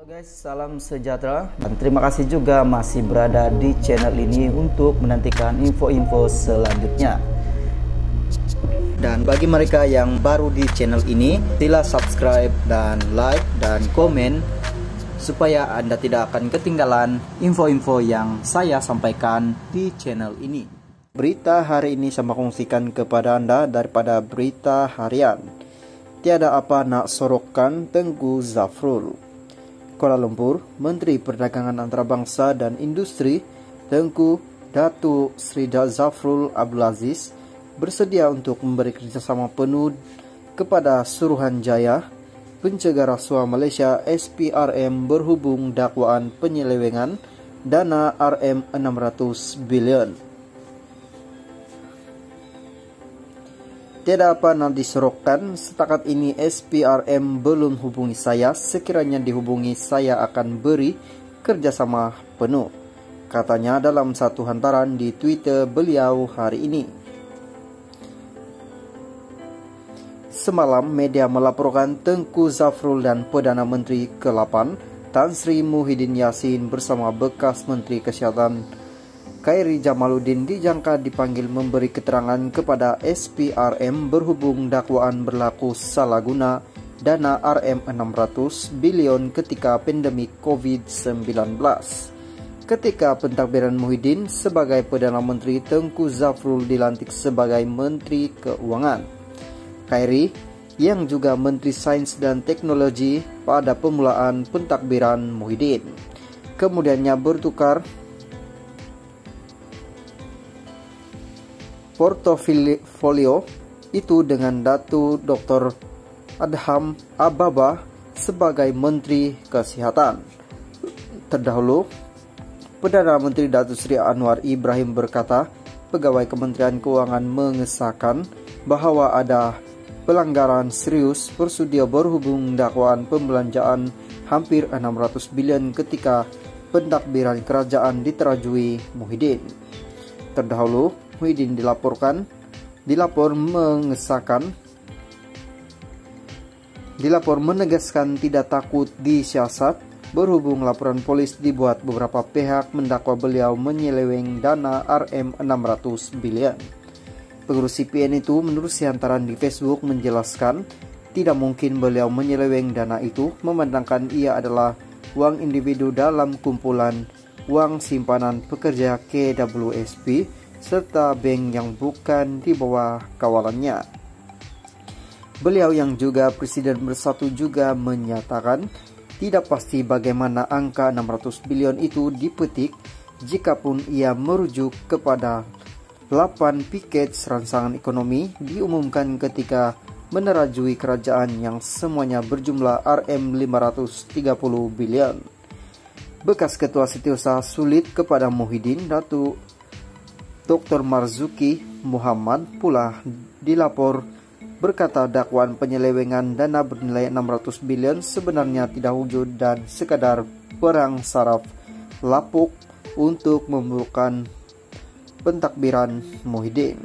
Halo guys, salam sejahtera dan terima kasih juga masih berada di channel ini untuk menantikan info-info selanjutnya. Dan bagi mereka yang baru di channel ini, sila subscribe dan like dan komen supaya Anda tidak akan ketinggalan info-info yang saya sampaikan di channel ini. Berita hari ini saya kongsikan kepada Anda daripada berita harian. Tiada apa nak sorokkan Tengku Zafrul. Kuala Lumpur, Menteri Perdagangan Antarabangsa dan Industri Tengku Datuk Seri Zafrul Abdul Aziz bersedia untuk memberi kerjasama penuh kepada Suruhanjaya Pencegah Rasuah Malaysia SPRM berhubung dakwaan penyelewengan dana RM600 bilion. Tiada apa nak diserokkan, setakat ini SPRM belum hubungi saya, sekiranya dihubungi saya akan beri kerjasama penuh, katanya dalam satu hantaran di Twitter beliau hari ini. Semalam media melaporkan Tengku Zafrul dan Perdana Menteri ke-8 Tan Sri Muhyiddin Yassin bersama bekas Menteri Kesihatan Khairi Jamaluddin dijangka dipanggil memberi keterangan kepada SPRM berhubung dakwaan berlaku salah guna dana RM600 bilion ketika pandemi COVID-19. Ketika pentadbiran Muhyiddin sebagai Perdana Menteri, Tengku Zafrul dilantik sebagai Menteri Keuangan. Khairi, yang juga Menteri Sains dan Teknologi pada permulaan pentadbiran Muhyiddin, kemudiannya bertukar portofolio itu dengan Datuk Dr. Adham Ababa sebagai Menteri Kesihatan. Terdahulu, Perdana Menteri Datuk Seri Anwar Ibrahim berkata, pegawai Kementerian Keuangan mengesahkan bahawa ada pelanggaran serius prosedur berhubung dakwaan pembelanjaan hampir 600 bilion ketika pentadbiran kerajaan diterajui Muhyiddin. Terdahulu, Muhyiddin dilapor menegaskan tidak takut disiasat berhubung laporan polis dibuat beberapa pihak mendakwa beliau menyeleweng dana RM600 bilion. Pengurus CPN itu menerusi hantaran di Facebook menjelaskan tidak mungkin beliau menyeleweng dana itu memandangkan ia adalah wang individu dalam kumpulan wang simpanan pekerja KWSP serta bank yang bukan di bawah kawalannya. Beliau yang juga Presiden Bersatu juga menyatakan tidak pasti bagaimana angka 600 bilion itu dipetik jikapun ia merujuk kepada 8 piket rangsangan ekonomi diumumkan ketika menerajui kerajaan yang semuanya berjumlah RM530 bilion. Bekas Ketua Setiausaha sulit kepada Muhyiddin, Datuk Dr. Marzuki Muhammad pula dilapor berkata dakwaan penyelewengan dana bernilai 600 bilion sebenarnya tidak wujud dan sekadar perang saraf lapuk untuk membuka pentadbiran Muhyiddin.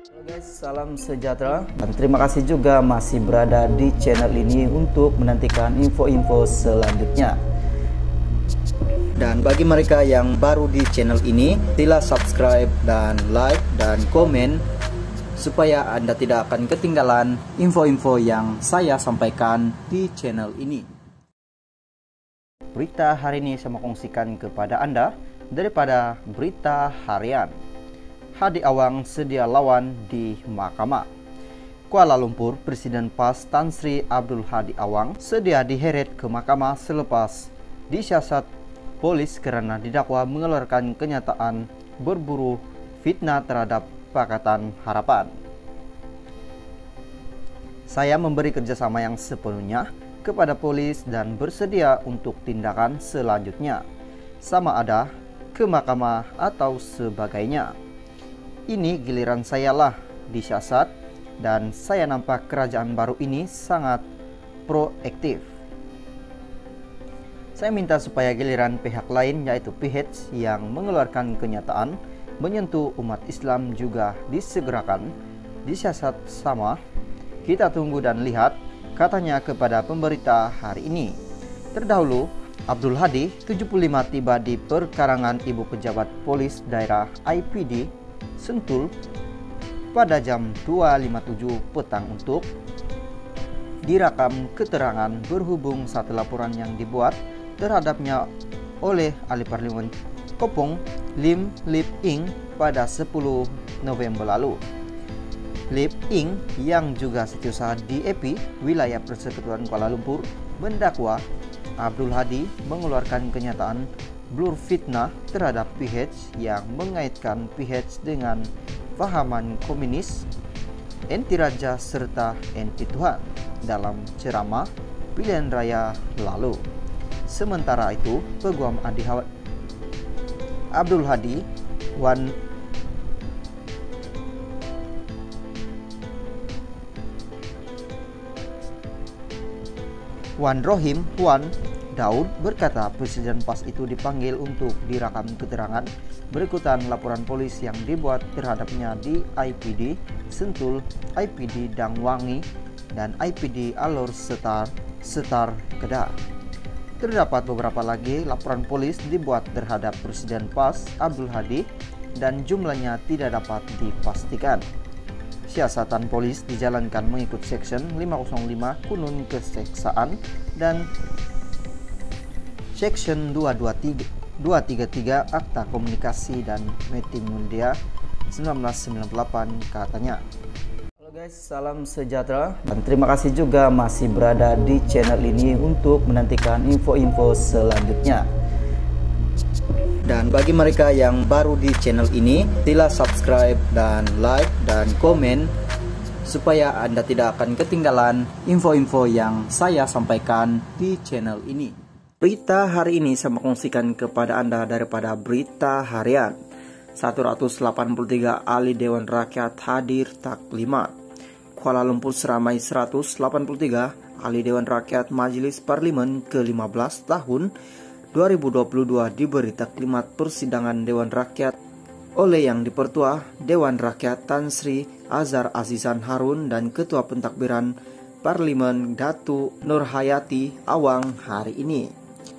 Halo guys, salam sejahtera dan terima kasih juga masih berada di channel ini untuk menantikan info-info selanjutnya. Dan bagi mereka yang baru di channel ini, sila subscribe dan like dan komen supaya Anda tidak akan ketinggalan info-info yang saya sampaikan di channel ini. Berita hari ini saya kongsikan kepada Anda daripada berita harian. Hadi Awang sedia lawan di mahkamah. Kuala Lumpur, Presiden PAS Tan Sri Abdul Hadi Awang sedia diheret ke mahkamah selepas disiasat polis kerana didakwa mengeluarkan kenyataan berburu fitnah terhadap Pakatan Harapan. Saya memberi kerjasama yang sepenuhnya kepada polis dan bersedia untuk tindakan selanjutnya, sama ada ke mahkamah atau sebagainya. Ini giliran saya lah disiasat dan saya nampak kerajaan baru ini sangat proaktif. Saya minta supaya giliran pihak lain yaitu PH yang mengeluarkan kenyataan menyentuh umat Islam juga disegerakan disiasat sama Kita tunggu dan lihat, katanya kepada pemberita hari ini. Terdahulu, Abdul Hadi, 75, tiba di perkarangan Ibu Pejabat Polis Daerah IPD Sentul pada jam 2.57 petang untuk direkam keterangan berhubung satu laporan yang dibuat terhadapnya oleh ahli parlemen Kopong Lim Lip Ing pada 10 November lalu. Lip Ing yang juga setiausaha di EPI wilayah Persekutuan Kuala Lumpur mendakwa Abdul Hadi mengeluarkan kenyataan blur fitnah terhadap PH yang mengaitkan PH dengan fahaman komunis, anti raja serta anti Tuhan dalam ceramah pilihan raya lalu. Sementara itu, Peguam Abdul Hadi Wan Rohim Wan Daud berkata Presiden PAS itu dipanggil untuk direkam keterangan berikutan laporan polis yang dibuat terhadapnya di IPD Sentul, IPD Dangwangi, dan IPD Alor Setar Kedah. Terdapat beberapa lagi laporan polis dibuat terhadap Presiden PAS Abdul Hadi dan jumlahnya tidak dapat dipastikan. Siasatan polis dijalankan mengikut Section 505 Kunun Keseksaan dan Section 233 Akta Komunikasi dan Multimedia 1998 katanya. Halo guys, salam sejahtera dan terima kasih juga masih berada di channel ini untuk menantikan info-info selanjutnya. Dan bagi mereka yang baru di channel ini, sila subscribe dan like dan komen supaya Anda tidak akan ketinggalan info-info yang saya sampaikan di channel ini. Berita hari ini saya kongsikan kepada Anda daripada Berita Harian. 183 ahli Dewan Rakyat hadir taklimat. Kuala Lumpur seramai 183 ahli Dewan Rakyat Majelis Parlimen ke-15 tahun 2022 diberi taklimat persidangan Dewan Rakyat oleh Yang Dipertua Dewan Rakyat Tan Sri Azhar Azizan Harun dan Ketua Pentakbiran Parlimen Datu Nurhayati Awang hari ini.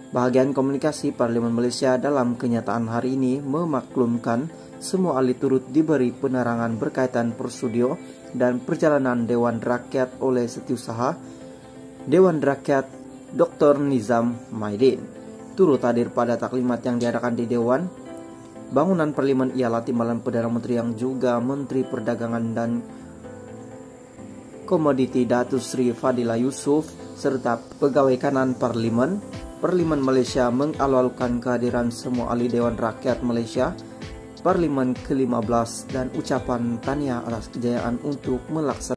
Bahagian komunikasi Parlimen Malaysia dalam kenyataan hari ini memaklumkan semua ahli turut diberi penerangan berkaitan prosedur dan perjalanan Dewan Rakyat oleh Setiausaha Dewan Rakyat Dr. Nizam Maidin. Turut hadir pada taklimat yang diadakan di Dewan Bangunan Parlimen ialah Timbalan Perdana Menteri yang juga Menteri Perdagangan dan Komoditi Datuk Seri Fadila Yusof serta pegawai kanan Parlimen. Parlimen Malaysia mengalu-alukan kehadiran semua ahli Dewan Rakyat Malaysia Parlimen ke-15 dan ucapan tahniah atas kejayaan untuk melaksanakan